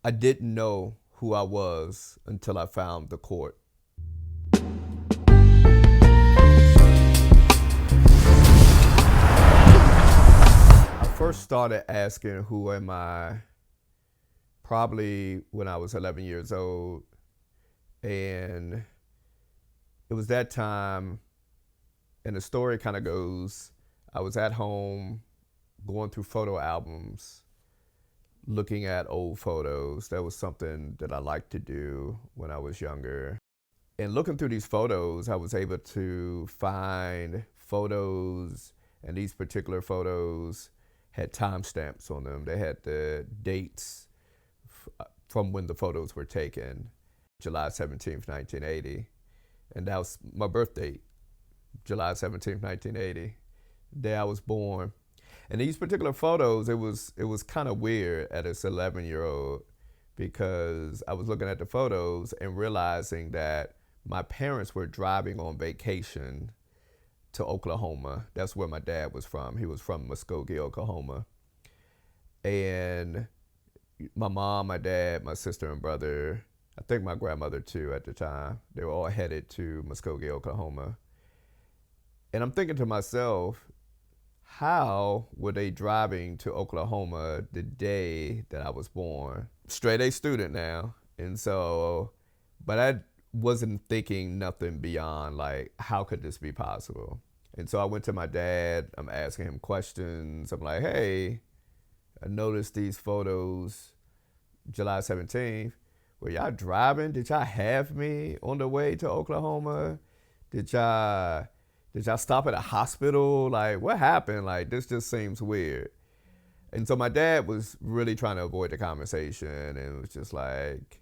I didn't know who I was until I found the court. I first started asking, who am I, probably when I was 11 years old. And it was that time, and the story kind of goes, I was at home going through photo albums, looking at old photos. That was something that I liked to do when I was younger. And looking through these photos, I was able to find photos, and these particular photos had timestamps on them. They had the dates from when the photos were taken, July 17th, 1980. And that was my birth date, July 17th, 1980, the day I was born. And these particular photos, it was kind of weird as an 11-year-old, because I was looking at the photos and realizing that my parents were driving on vacation to Oklahoma. That's where my dad was from. He was from Muskogee, Oklahoma. And my mom, my dad, my sister and brother, I think my grandmother too at the time, they were all headed to Muskogee, Oklahoma. And I'm thinking to myself, how were they driving to Oklahoma the day that I was born? Straight A student now. And so, but I wasn't thinking nothing beyond like, how could this be possible? And so I went to my dad, I'm asking him questions. I'm like, hey, I noticed these photos, July 17th. Were y'all driving? Did y'all have me on the way to Oklahoma? Did y'all stop at a hospital? Like, what happened? Like, this just seems weird. And so my dad was really trying to avoid the conversation, and it was just like,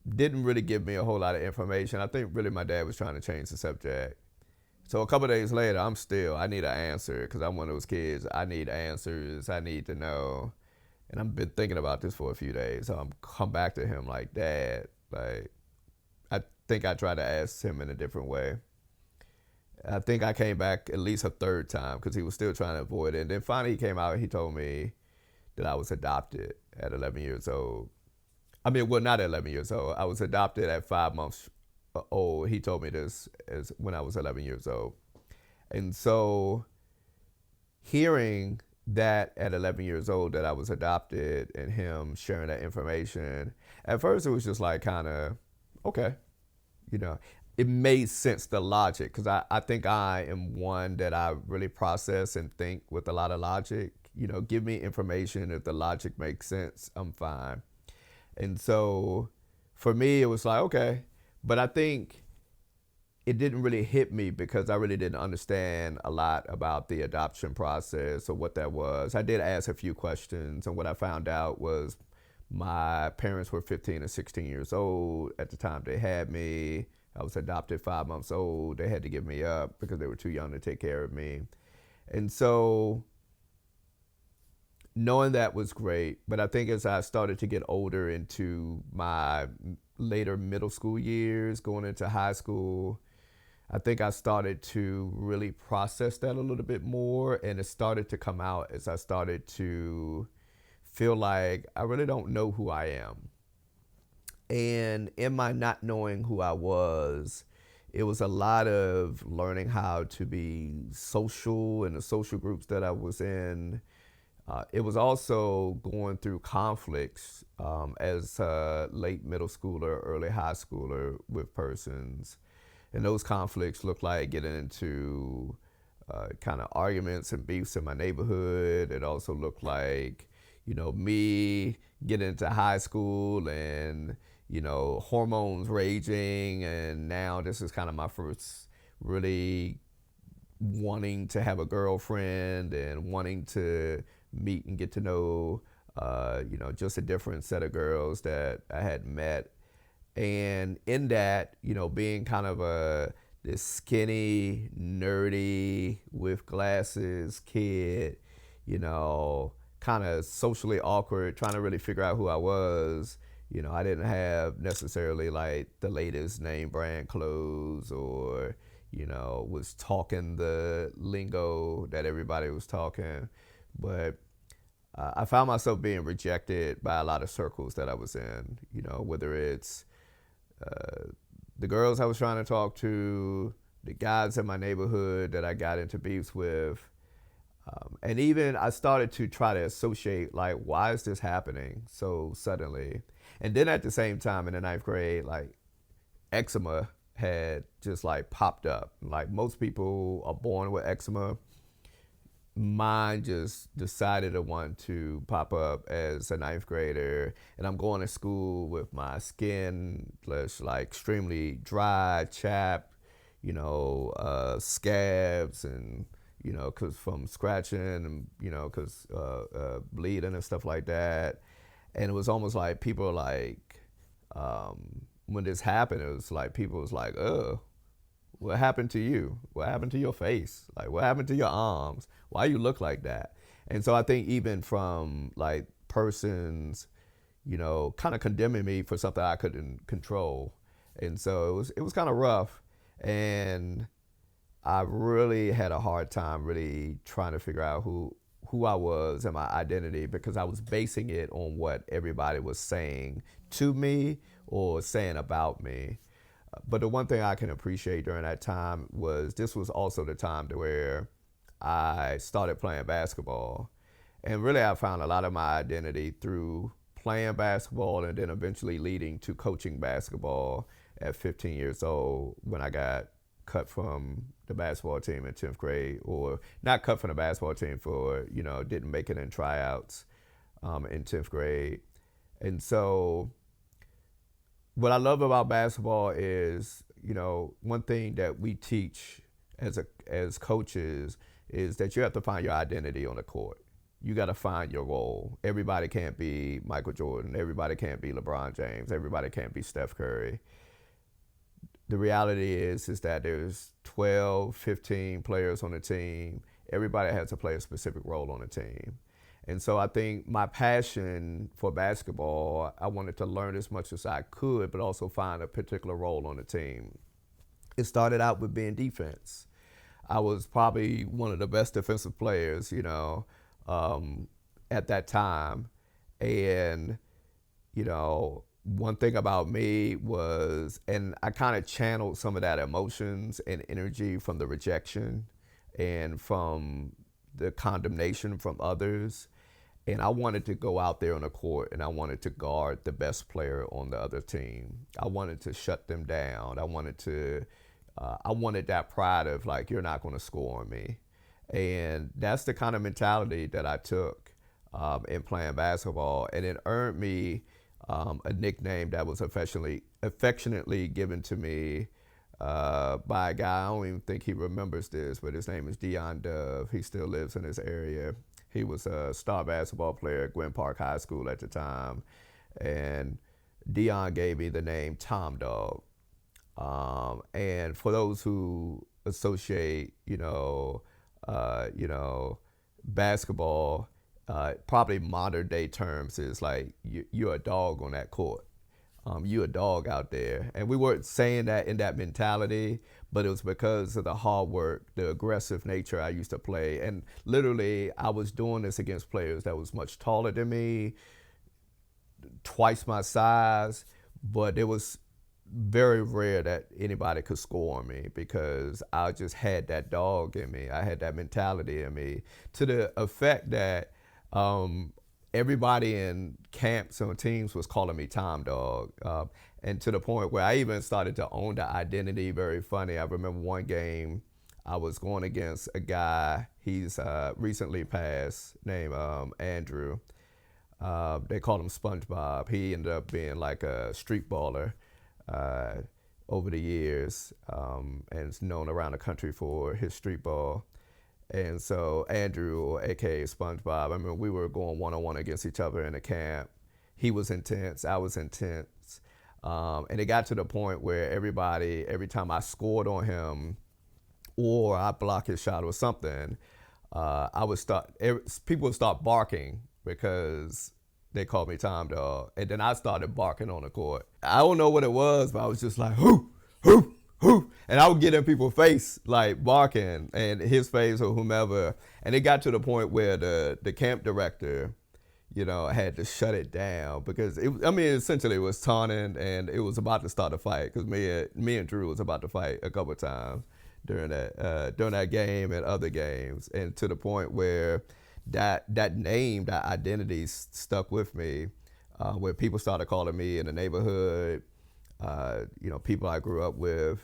didn't really give me a whole lot of information. I think really my dad was trying to change the subject. So a couple of days later, I need an answer, because I'm one of those kids. I need answers. I need to know. And I've been thinking about this for a few days. So I'm come back to him like, Dad, like, I think I tried to ask him in a different way. I think I came back at least a third time because he was still trying to avoid it. And then finally he came out and he told me that I was adopted at 11 years old. I mean, well, not at 11 years old. I was adopted at 5 months old. He told me this as when I was 11 years old. And so hearing that at 11 years old that I was adopted and him sharing that information, at first it was just like kind of, okay, you know, it made sense, the logic, because I think I am one that I really process and think with a lot of logic. You know, give me information. If the logic makes sense, I'm fine. And so for me, it was like, okay. But I think it didn't really hit me because I really didn't understand a lot about the adoption process or what that was. I did ask a few questions, and what I found out was my parents were 15 and 16 years old at the time they had me. I was adopted 5 months old. They had to give me up because they were too young to take care of me. And so knowing that was great. But I think as I started to get older into my later middle school years, going into high school, I think I started to really process that a little bit more. And it started to come out as I started to feel like I really don't know who I am. And in my not knowing who I was, it was a lot of learning how to be social in the social groups that I was in. It was also going through conflicts as a late middle schooler, early high schooler with persons. And those conflicts looked like getting into kind of arguments and beefs in my neighborhood. It also looked like, you know, me getting into high school and, you know, hormones raging. And now this is kind of my first really wanting to have a girlfriend and wanting to meet and get to know, you know, just a different set of girls that I had met. And in that, you know, being kind of this skinny, nerdy, with glasses kid, you know, kind of socially awkward, trying to really figure out who I was. You know, I didn't have necessarily like the latest name brand clothes, or, you know, was talking the lingo that everybody was talking. But I found myself being rejected by a lot of circles that I was in, whether it's the girls I was trying to talk to, the guys in my neighborhood that I got into beefs with. And even I started to try to associate, like, why is this happening so suddenly? And then at the same time in the ninth grade, like, eczema had just like popped up. Like most people are born with eczema. Mine just decided to want to pop up as a ninth grader, and I'm going to school with my skin like extremely dry, chapped, scabs, and cause from scratching, and cause bleeding and stuff like that. And it was almost like people were like, when this happened, it was like people was like, what happened to you? What happened to your face? Like, what happened to your arms? Why you look like that? And so I think even from like persons, kind of condemning me for something I couldn't control. And so it was kind of rough. And I really had a hard time really trying to figure out who I was and my identity, because I was basing it on what everybody was saying to me or saying about me. But the one thing I can appreciate during that time was this was also the time to where I started playing basketball. And really I found a lot of my identity through playing basketball, and then eventually leading to coaching basketball at 15 years old, when I got cut from the basketball team in 10th grade, or not cut from the basketball team for, didn't make it in tryouts in 10th grade. And so what I love about basketball is, one thing that we teach as coaches is that you have to find your identity on the court. You got to find your role. Everybody can't be Michael Jordan. Everybody can't be LeBron James. Everybody can't be Steph Curry. The reality is that there's 12, 15 players on the team. Everybody has to play a specific role on the team. And so I think my passion for basketball, I wanted to learn as much as I could, but also find a particular role on the team. It started out with being defense. I was probably one of the best defensive players, at that time. And, one thing about me was, and I kind of channeled some of that emotions and energy from the rejection and from the condemnation from others. And I wanted to go out there on the court, and I wanted to guard the best player on the other team. I wanted to shut them down. I wanted that pride of, like, you're not going to score on me. And that's the kind of mentality that I took in playing basketball. And it earned me a nickname that was affectionately given to me by a guy. I don't even think he remembers this, but his name is Dawg. He still lives in this area. He was a star basketball player at Gwynn Park High School at the time. And Dawg gave me the name Tom Dog. And for those who associate, basketball, probably modern day terms is like you're a dog on that court. You're a dog out there. And we weren't saying that in that mentality, but it was because of the hard work, the aggressive nature I used to play. And literally, I was doing this against players that was much taller than me, twice my size, but it was very rare that anybody could score on me, because I just had that dog in me. I had that mentality in me, to the effect that everybody in camps and teams was calling me Tom Dog. And to the point where I even started to own the identity. Very funny. I remember one game I was going against a guy, he's recently passed, named Andrew. They called him SpongeBob. He ended up being like a street baller over the years, and is known around the country for his street ball. And so Andrew, aka SpongeBob, I mean, we were going one-on-one against each other in the camp. He was intense, I was intense. And it got to the point where every time I scored on him or I blocked his shot or something, people would start barking because they called me Tom Dog. And then I started barking on the court. I don't know what it was, but I was just like, hoo, hoo, hoo. And I would get in people's face, like barking, and his face or whomever. And it got to the point where the camp director, I had to shut it down because essentially it was taunting and it was about to start a fight because me and Drew was about to fight a couple of times during that game and other games, and to the point where that name, that identity stuck with me, where people started calling me in the neighborhood, people I grew up with.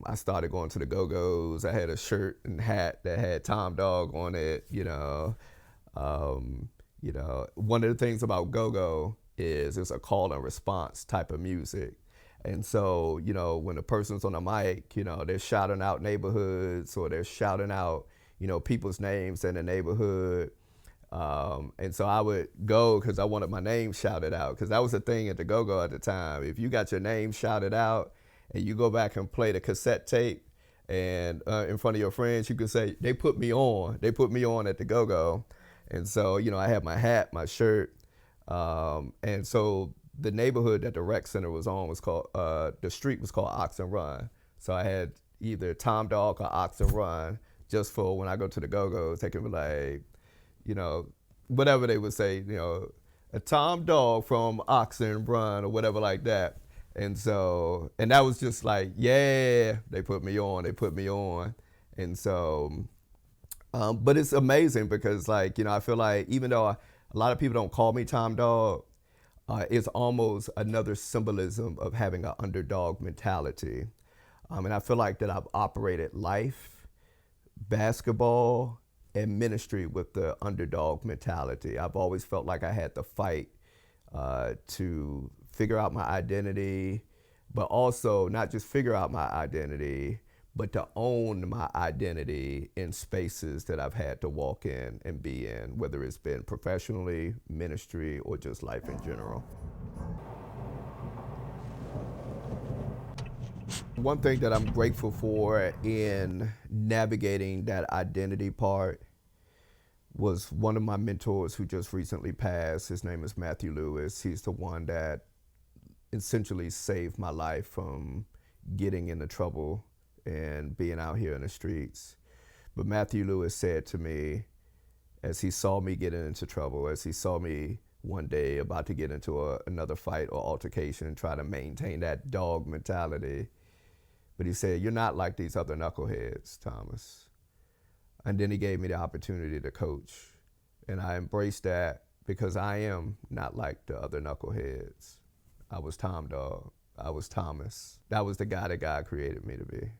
I started going to the Go-Go's. I had a shirt and hat that had Dawg on it. One of the things about Go-Go is it's a call and response type of music. And so, when a person's on a mic, they're shouting out neighborhoods or they're shouting out, people's names in the neighborhood. And so I would go because I wanted my name shouted out, because that was the thing at the Go-Go at the time. If you got your name shouted out and you go back and play the cassette tape and in front of your friends, you can say, they put me on. They put me on at the Go-Go. And so, I had my hat, my shirt. And so the neighborhood that the rec center was on was called, the street was called Ox and Run. So I had either Dawg or Ox and Run, just for when I go to the Go-Go's, they can be like, whatever they would say, a Dawg from Ox and Run or whatever like that. And so, and that was just like, yeah, they put me on. And so, but it's amazing because I feel like even though a lot of people don't call me Dawg, it's almost another symbolism of having an underdog mentality. And I feel like that I've operated life, basketball, and ministry with the underdog mentality. I've always felt like I had to fight to figure out my identity, but also not just figure out my identity, but to own my identity in spaces that I've had to walk in and be in, whether it's been professionally, ministry, or just life in general. One thing that I'm grateful for in navigating that identity part was one of my mentors who just recently passed. His name is Matthew Lewis. He's the one that essentially saved my life from getting into trouble and being out here in the streets. But Matthew Lewis said to me, as he saw me getting into trouble, as he saw me one day about to get into another fight or altercation, try to maintain that dog mentality, but he said, you're not like these other knuckleheads, Thomas. And then he gave me the opportunity to coach. And I embraced that because I am not like the other knuckleheads. I was Dawg. I was Thomas. That was the guy that God created me to be.